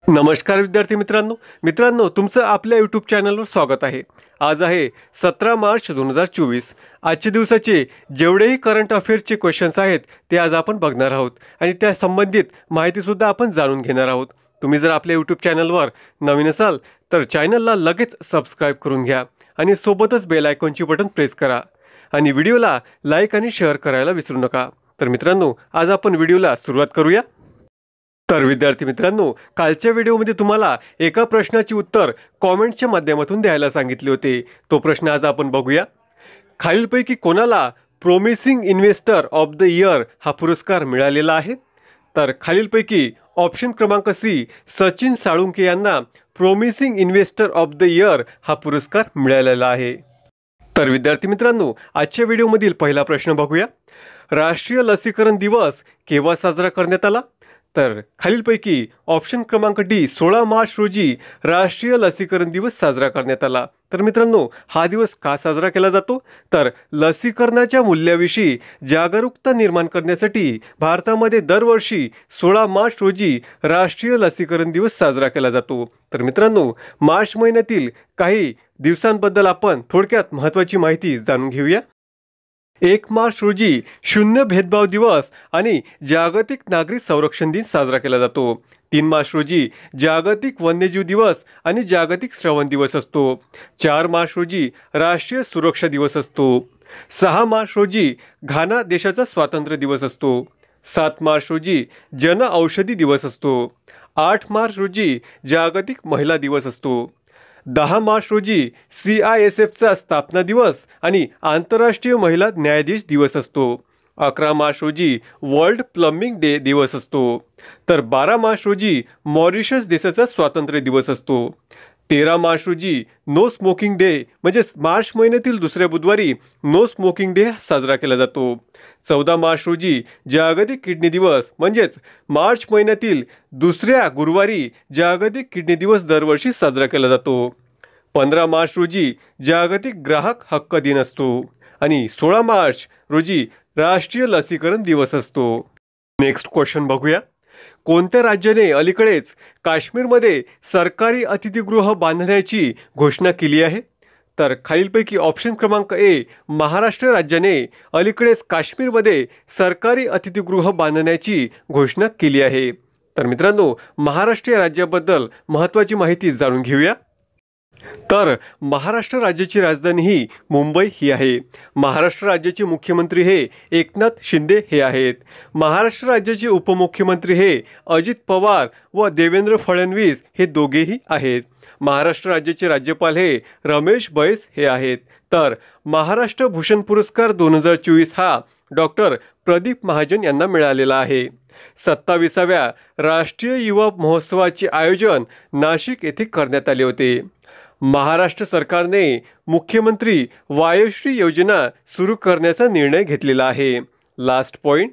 नमस्कार विद्यार्थी मित्रांनो तुमचं आपल्या यूट्यूब चॅनलवर स्वागत आहे। आज आहे 17 मार्च 2024। आजच्या दिवसाचे जेवढेही करंट अफेअर्सचे क्वेश्चन्स आहेत ते आज आपण बघणार आहोत आणि त्या संबंधित माहितीसुद्धा आपण जाणून घेणार आहोत। तुम्ही जर आपल्या यूट्यूब चॅनलवर नवीन असाल तर चॅनलला लगेच सबस्क्राईब करून घ्या आणि सोबतच बेल आयकॉनची बटन प्रेस करा आणि व्हिडिओला लाईक आणि शेअर करायला विसरू नका। तर मित्रांनो, आज आपण व्हिडिओला सुरुवात करूया। तर विद्यार्थी मित्रांनो, कालच्या व्हिडिओमध्ये तुम्हाला एका प्रश्नाचे उत्तर कमेंटच्या माध्यमातून द्यायला सांगितले होते। तो प्रश्न आज आपण बघूया। खालीलपैकी कोणाला promising investor of the year हा पुरस्कार मिळालेला आहे? तर खालीलपैकी ऑप्शन क्रमांक सी, सचिन साळुंके यांना promising investor of the year हा पुरस्कार मिळालेला आहे। तर विद्यार्थी मित्रांनो, आजच्या व्हिडिओमधील पहिला प्रश्न बघूया। राष्ट्रीय लसीकरण दिवस केव्हा साजरा करण्यात आला? तर खालीलपैकी ऑप्शन क्रमांक डी, 16 मार्च रोजी राष्ट्रीय लसीकरण दिवस साजरा करण्यात आला। तर मित्रांनो, हा दिवस का साजरा केला जातो? तर लसीकरणाच्या मूल्याविषयी जागरूकता निर्माण करण्यासाठी भारतामध्ये दरवर्षी 16 मार्च रोजी राष्ट्रीय लसीकरण दिवस साजरा केला जातो। तर मित्रांनो, मार्च महिन्यातील काही दिवसांबद्दल आपण थोडक्यात महत्त्वाची माहिती जाणून घेऊया। 1 मार्च रोजी शून्य भेदभाव दिवस आणि जागतिक नागरिक संरक्षण दिन साजरा केला जातो। 3 मार्च रोजी जागतिक वन्यजीव दिवस आणि जागतिक श्रवण दिवस असतो। 4 मार्च रोजी राष्ट्रीय सुरक्षा दिवस असतो। 6 मार्च रोजी घाना देशाचा स्वातंत्र्य दिवस असतो। 7 मार्च रोजी जन औषधी दिवस असतो। 8 मार्च रोजी जागतिक महिला दिवस असतो। 10 मार्च रोजी CISFचा स्थापना दिवस आणि आंतरराष्ट्रीय महिला न्यायाधीश दिवस असतो। 11 मार्च रोजी वर्ल्ड प्लंबिंग डे दिवस असतो। तर 12 मार्च रोजी मॉरिशस देशाचा स्वातंत्र्य दिवस असतो। 13 मार्च रोजी नो स्मोकिंग डे म्हणजेच मार्च महिन्यातील दुसऱ्या बुधवारी नो स्मोकिंग डे साजरा केला जातो। 14 मार्च रोजी जागतिक किडनी दिवस म्हणजेच मार्च महिन्यातील दुसऱ्या गुरुवारी जागतिक किडनी दिवस दरवर्षी साजरा केला जातो। 15 मार्च रोजी जागतिक ग्राहक हक्क दिन असतो आणि 16 मार्च रोजी राष्ट्रीय लसीकरण दिवस असतो। नेक्स्ट क्वेश्चन बघूया। कोणत्या राज्याने अलीकडेच काश्मीरमध्ये सरकारी अतिथीगृह बांधण्याची घोषणा केली आहे? तर खालीलपैकी ऑप्शन क्रमांक ए, महाराष्ट्र राज्याने अलीकडेच काश्मीरमध्ये सरकारी अतिथीगृह बांधण्याची घोषणा केली आहे। तर मित्रांनो, महाराष्ट्र राज्याबद्दल महत्त्वाची माहिती जाणून घेऊया। तर महाराष्ट्र राज्याची राजधानी ही मुंबई ही आहे। महाराष्ट्र राज्याचे मुख्यमंत्री हे एकनाथ शिंदे हे आहेत। महाराष्ट्र राज्याचे उपमुख्यमंत्री हे अजित पवार व देवेंद्र फडणवीस हे दोघेही आहेत। महाराष्ट्र राज्याचे राज्यपाल हे रमेश बैस हे आहेत। तर महाराष्ट्र भूषण पुरस्कार 2024 हा डॉक्टर प्रदीप महाजन यांना मिळालेला आहे। 27व्या राष्ट्रीय युवा महोत्सवाचे आयोजन नाशिक येथे करण्यात आले होते। महाराष्ट्र सरकारने मुख्यमंत्री वायुश्री योजना सुरू करण्याचा निर्णय घेतलेला आहे। लास्ट पॉइंट,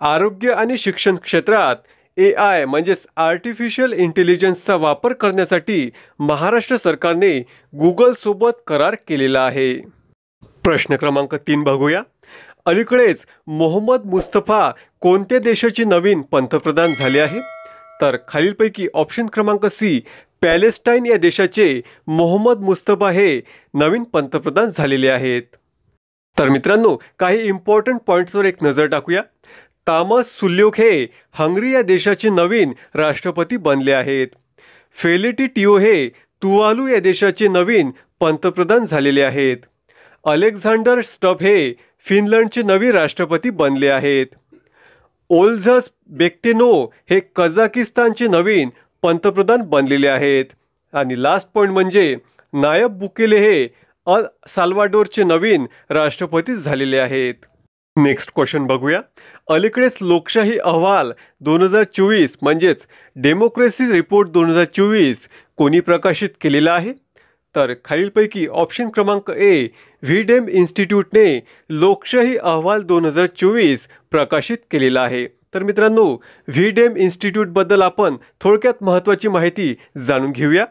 आरोग्य आणि शिक्षण क्षेत्रात AI म्हणजेच आर्टिफिशियल इंटेलिजन्सचा वापर करण्यासाठी महाराष्ट्र सरकारने गुगल सोबत करार केलेला आहे। प्रश्न क्रमांक 3 बघूया। अलीकडेच मोहम्मद मुस्तफा कोणत्या देशाचे नवीन पंतप्रधान झाले आहे? तर खालीलपैकी ऑप्शन क्रमांक सी, पॅलेस्टाईन या देशाचे मोहम्मद मुस्तफा हे नवीन पंतप्रधान झालेले आहेत। तर मित्रांनो, काही इम्पॉर्टंट पॉईंट्सवर एक नजर टाकूया। तामस सुल्योक हे हंगरी या देशाचे नवीन राष्ट्रपती बनले आहेत। फेलिटी टिओ हे तुवालू या देशाचे नवीन पंतप्रधान झालेले आहेत। अलेक्झांडर स्टब हे फिनलंडचे नवीन राष्ट्रपती बनले आहेत। ओल्झस बेक्टेनो हे कझाकिस्तानचे नवीन पंतप्रधान बनलेले आहेत। आणि लास्ट पॉइंट म्हणजे नायब बुकेले हे अल साल्वाडोरचे नवीन राष्ट्रपती झालेले आहेत। नेक्स्ट क्वेश्चन बघूया। अलीकडेच लोकशाही अहवाल 2024 म्हणजेच डेमोक्रेसी रिपोर्ट 2024 कोणी प्रकाशित केलेला आहे? तर खालीलपैकी ऑप्शन क्रमांक ए, व्हीडेम इन्स्टिट्यूटने लोकशाही अहवाल 2024 प्रकाशित केलेला आहे। तर मित्रांनो, व्हीडेम इन्स्टिट्यूटबद्दल आपण थोडक्यात महत्त्वाची माहिती जाणून घेऊया।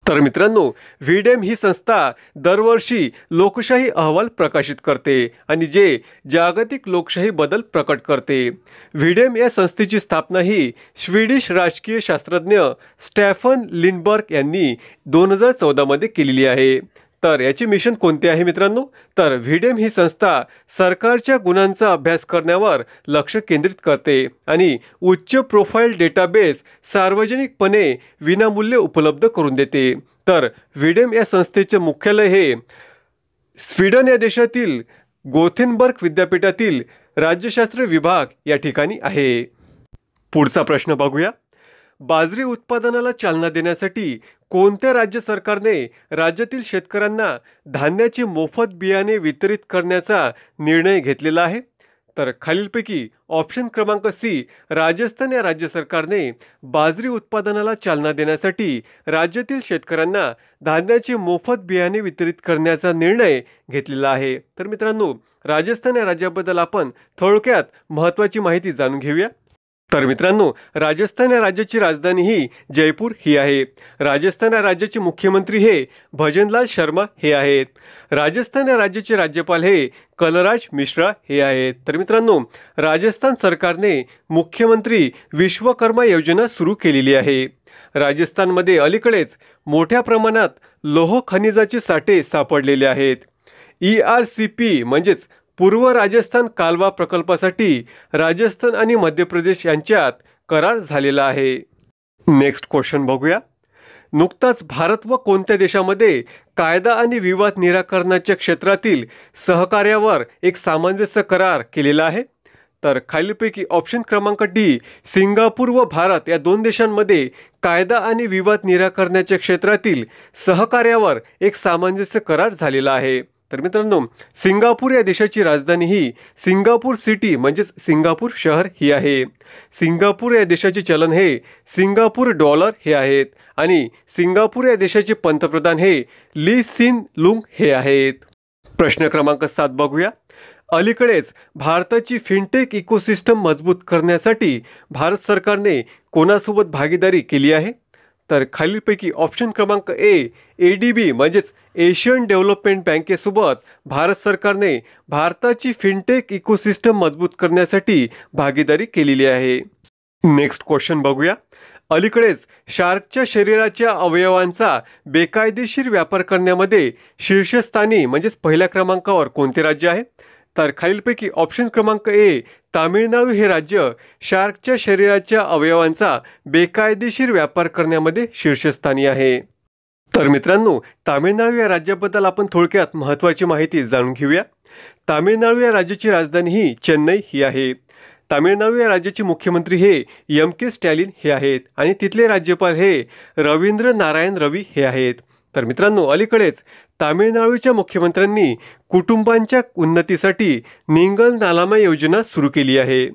तर मित्रांनो, व्हीडेम ही संस्था दरवर्षी लोकशाही अहवाल प्रकाशित करते आणि जे जागतिक लोकशाही बदल प्रकट करते. व्हीडेम या संस्थेची स्थापना ही स्वीडिश राजकीय शास्त्रज्ञ स्टॅफन लिंडबर्ग यांनी 2014 मध्ये केलेली आहे. तर याचे मिशन कोणते आहे मित्रांनो? तर व्हीडेम ही संस्था सरकारच्या गुन्ह्यांचा अभ्यास करण्यावर लक्ष केंद्रित करते आणि उच्च प्रोफाईल डेटाबेस सार्वजनिकपणे विनामूल्य उपलब्ध करून देते. तर व्हीडेम या संस्थेचे मुख्यालय हे स्वीडन या देशातील गोथेनबर्ग विद्यापीठातील राज्यशास्त्र विभाग या ठिकाणी आहे. पुढचा प्रश्न बघूया. बाजरी उत्पादनाला चालना देण्यासाठी कोणत्या राज्य सरकारने राज्यातील शेतकऱ्यांना धान्याचे मोफत बियाणे वितरित करण्याचा निर्णय घेतलेला आहे? तर खालीलपैकी ऑप्शन क्रमांक सी, राजस्थान या राज्य सरकारने बाजरी उत्पादनाला चालना देण्यासाठी राज्यातील शेतकऱ्यांना धान्याचे मोफत बियाणे वितरित करण्याचा निर्णय घेतलेला आहे. तर मित्रांनो, राजस्थान या राज्याबद्दल आपण थोडक्यात महत्त्वाची माहिती जाणून घेऊया. तर मित्रांनो, राजस्थान या राज्याची राजधानी ही जयपूर ही आहे. राजस्थान या राज्याचे मुख्यमंत्री हे भजनलाल शर्मा हे आहेत. राजस्थान या राज्याचे राज्यपाल हे कलराज मिश्रा हे आहेत. तर मित्रांनो, राजस्थान सरकारने मुख्यमंत्री विश्वकर्मा योजना सुरू केलेली आहे. राजस्थानमध्ये अलीकडेच मोठ्या प्रमाणात लोह खनिजाचे साठे सापडलेले आहेत. ERCP म्हणजेच पूर्व राजस्थान कालवा प्रकल्पासाठी राजस्थान आणि मध्य प्रदेश यांच्यात करार झालेला आहे. नेक्स्ट क्वेश्चन बघूया. नुकताच भारत व कोणत्या देशामध्ये कायदा आणि विवाद निराकरणाच्या क्षेत्रातील सहकार्यावर एक सामंजस्य करार केलेला आहे? तर खालीलपैकी ऑप्शन क्रमांक डी, सिंगापूर व भारत या दोन देशांमध्ये कायदा आणि विवाद निराकरणाच्या क्षेत्रातील सहकार्यावर एक सामंजस्य करार झालेला आहे. तर मित्रांनो, सिंगापूर या देशाची राजधानी ही सिंगापूर सिटी म्हणजेच सिंगापूर शहर ही आहे. सिंगापूर या देशाचे चलन हे सिंगापूर डॉलर हे आहेत आणि सिंगापूर या देशाचे पंतप्रधान हे ली सिन लुंग हे आहेत. प्रश्न क्रमांक 7 बघूया. अलीकडेच भारताची फिनटेक इकोसिस्टम मजबूत करण्यासाठी भारत सरकारने कोणासोबत भागीदारी केली आहे? तर खालीलपैकी ऑप्शन क्रमांक ए, ADB म्हणजेच एशियन डेव्हलपमेंट बँकेसोबत भारत सरकारने भारताची फिनटेक इकोसिस्टम मजबूत करण्यासाठी भागीदारी केलेली आहे. नेक्स्ट क्वेश्चन बघूया. अलीकडेच शार्कच्या शरीराच्या अवयवांचा बेकायदेशीर व्यापार करण्यामध्ये शीर्षस्थानी म्हणजेच पहिल्या क्रमांकावर कोणते राज्य आहे? तर खालीलपैकी ऑप्शन क्रमांक ए, तामिळनाडू हे राज्य शार्कच्या शरीराच्या अवयवांचा बेकायदेशीर व्यापार करण्यामध्ये शीर्षस्थानी आहे. तर मित्रांनो, तामिळनाडू या राज्याबद्दल आपण थोडक्यात महत्त्वाची माहिती जाणून घेऊया. तामिळनाडू या राज्याची राजधानी ही चेन्नई ही आहे. तामिळनाडू या राज्याचे मुख्यमंत्री हे MK स्टॅलिन हे आहेत आणि तिथले राज्यपाल हे रवींद्र नारायण रवी हे आहेत. तर मित्रांनो, अलीकडेच तामिळनाडूच्या मुख्यमंत्र्यांनी कुटुंबांच्या उन्नतीसाठी निंगल नालामा योजना सुरू केली आहे.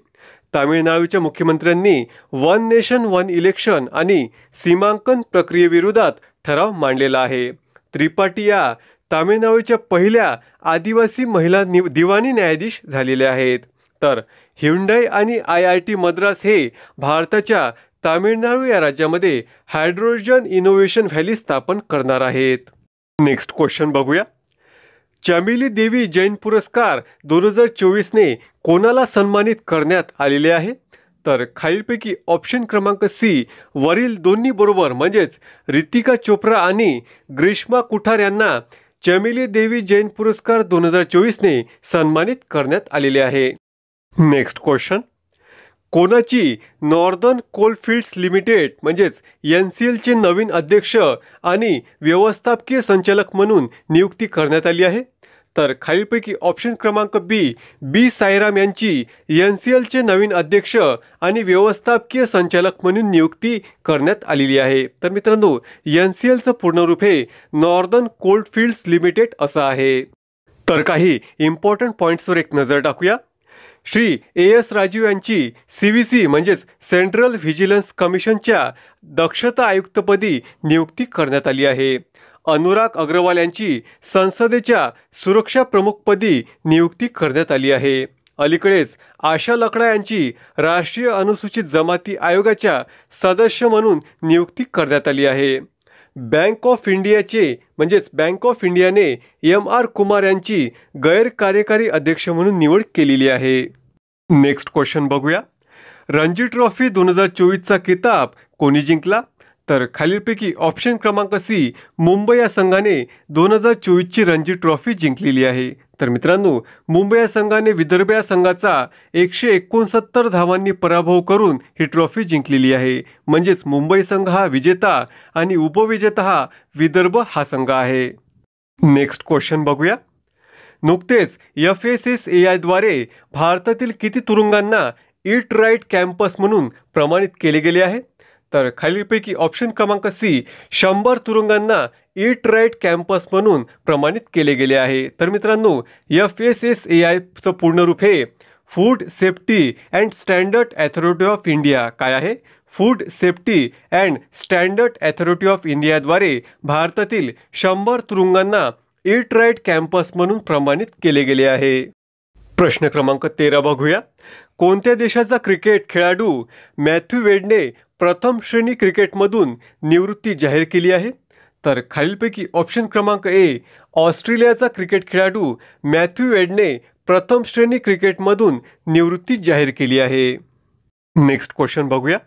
तामिळनाडूच्या मुख्यमंत्र्यांनी वन नेशन वन इलेक्शन आणि सीमांकन प्रक्रियेविरोधात ठराव मांडलेला आहे. त्रिपाठी या तामिळनाडूच्या पहिल्या आदिवासी महिला दिवाणी न्यायाधीश झालेल्या आहेत. तर ह्युंडाई आणि IIT मद्रास हे भारताच्या तामिळनाडू या राज्यामध्ये हायड्रोजन इनोव्हेशन व्हॅली स्थापन करणार आहेत. नेक्स्ट क्वेश्चन बघूया. चमेली देवी जैन पुरस्कार 2024ने कोणाला सन्मानित करण्यात आलेले आहे? तर खालीलपैकी ऑप्शन क्रमांक सी, वरील दोन्ही बरोबर म्हणजेच रितिका चोप्रा आणि ग्रीष्मा कुठार यांना चमेली देवी जैन पुरस्कार 2024ने सन्मानित करण्यात आलेले आहे. Next question. कोणाची नॉर्दर्न कोलफील्ड्स लिमिटेड म्हणजेच NCLचे नवीन अध्यक्ष आणि व्यवस्थापकीय संचालक म्हणून नियुक्ती करण्यात आली आहे? तर खालीलपैकी ऑप्शन क्रमांक बी साईराम यांची NCLचे नवीन अध्यक्ष आणि व्यवस्थापकीय संचालक म्हणून नियुक्ती करण्यात आलेली आहे. तर मित्रांनो, NCLचं पूर्ण रूप हे नॉर्दर्न कोलफील्ड्स लिमिटेड असं आहे. तर काही इम्पॉर्टंट पॉईंट्सवर एक नजर टाकूया. श्री AS राजीव यांची CVC म्हणजेच सेंट्रल व्हिजिलन्स कमिशनच्या दक्षता आयुक्तपदी नियुक्ती करण्यात आली आहे. अनुराग अग्रवाल यांची संसदेच्या सुरक्षा प्रमुखपदी नियुक्ती करण्यात आली आहे. अलीकडेच आशा लकडा यांची राष्ट्रीय अनुसूचित जमाती आयोगाच्या सदस्य म्हणून नियुक्ती करण्यात आली आहे. बँक ऑफ इंडियाचे म्हणजेच बँक ऑफ इंडियाने एम.आर. कुमार यांची गैरकार्यकारी अध्यक्ष म्हणून निवड केलेली आहे. नेक्स्ट क्वेश्चन बघूया. रणजी ट्रॉफी 2024चा किताब कोणी जिंकला? तर खालीलपैकी ऑप्शन क्रमांक सी, मुंबई या संघाने 2024ची रणजी ट्रॉफी जिंकलेली आहे. तर मित्रांनो, मुंबई या संघाने विदर्भ या संघाचा 169 धावांनी पराभव करून ही ट्रॉफी जिंकलेली आहे. म्हणजेच मुंबई संघ हा विजेता आणि उपविजेता हा विदर्भ हा संघ आहे. नेक्स्ट क्वेश्चन बघूया. नुकतेच FSSAI द्वारे भारतातील किती तुरुंगांना ईट राईट कॅम्पस म्हणून प्रमाणित केले गेले आहे? तर खालीलपैकी ऑप्शन क्रमांक सी, 100 तुरुंगांना ईट राईट कॅम्पस म्हणून प्रमाणित केले गेले आहे. तर मित्रांनो, FSSAIचं पूर्ण रूप हे food safety and standard authority of India काय आहे? Food safety and standard authority of इंडियाद्वारे भारतातील 100 तुरुंगांना ईट राईट कॅम्पस म्हणून प्रमाणित केले गेले आहे. प्रश्न क्रमांक 13 बघूया. कोणत्या देशाचा क्रिकेट खेळाडू मॅथ्यू वेडने प्रथम श्रेणी क्रिकेटमधून निवृत्ती जाहीर केली आहे? तर खालीलपैकी ऑप्शन क्रमांक ए, ऑस्ट्रेलियाचा क्रिकेट खेळाडू मॅथ्यू वेडने प्रथम श्रेणी क्रिकेटमधून निवृत्ती जाहीर केली आहे. नेक्स्ट क्वेश्चन बघूया.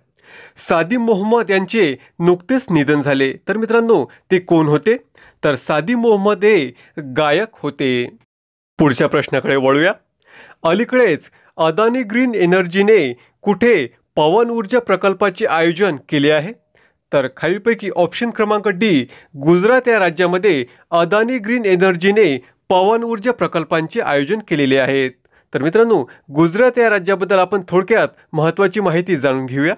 सादिम मोहम्मद यांचे नुकतेच निधन झाले. तर मित्रांनो, ते कोण होते? तर सादिम मोहम्मद हे गायक होते. पुढच्या प्रश्नाकडे वळूया. अलीकडेच अदानी ग्रीन एनर्जीने कुठे पवन ऊर्जा प्रकल्पाचे आयोजन केले आहे? तर खालीलपैकी ऑप्शन क्रमांक डी, गुजरात या राज्यामध्ये अदानी ग्रीन एनर्जीने पवन ऊर्जा प्रकल्पांचे आयोजन केलेले आहेत. तर मित्रांनो, गुजरात या राज्याबद्दल आपण थोडक्यात महत्त्वाची माहिती जाणून घेऊया.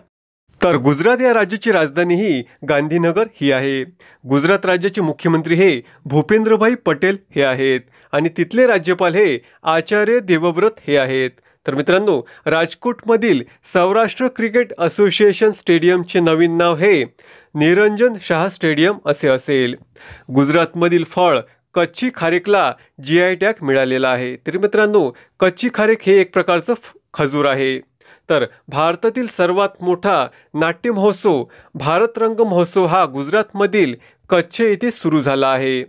तर गुजरात या राज्याची राजधानी ही गांधीनगर ही आहे. गुजरात राज्याचे मुख्यमंत्री हे भूपेंद्रभाई पटेल हे आहेत आणि तिथले राज्यपाल हे आचार्य देवव्रत हे आहेत. तर मित्रांनो, राजकोटमधील सौराष्ट्र क्रिकेट असोसिएशन स्टेडियमचे नवीन नाव हे निरंजन शाह स्टेडियम असे असेल. गुजरातमधील फळ कच्ची खारेकला GI टॅग मिळालेला आहे. तर मित्रांनो, कच्ची खारेक हे एक प्रकारचं खजूर आहे. तर भारतातील सर्वात मोठा नाट्य महोत्सव भारत रंग महोत्सव हा गुजरातमधील कच्छ येथे सुरू झाला आहे.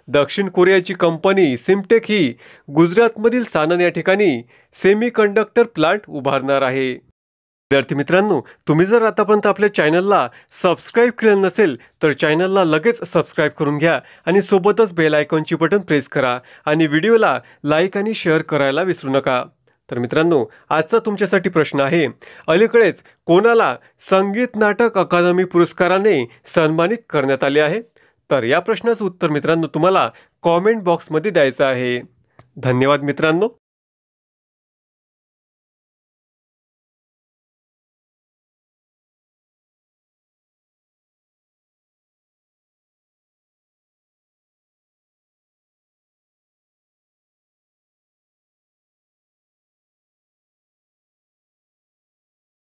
दक्षिण कोरियाची कंपनी सिमटेक ही गुजरातमधील सानन या ठिकाणी सेमीकंडक्टर प्लांट उभारणार आहे. विद्यार्थी मित्रांनो, तुम्ही जर आतापर्यंत आपल्या चॅनलला सबस्क्राईब केलं नसेल तर चॅनलला लगेच सबस्क्राईब करून घ्या आणि सोबतच बेल आयकॉनची बटन प्रेस करा आणि व्हिडिओला लाईक आणि शेअर करायला विसरू नका. तर मित्रांनो, आजचा तुमच्यासाठी प्रश्न आहे, अलीकडेच कोणाला संगीत नाटक अकादमी पुरस्काराने सन्मानित करण्यात आले आहे? तर या प्रश्नाचं उत्तर मित्रांनो तुम्हाला कॉमेंट बॉक्समध्ये द्यायचं आहे. धन्यवाद मित्रांनो.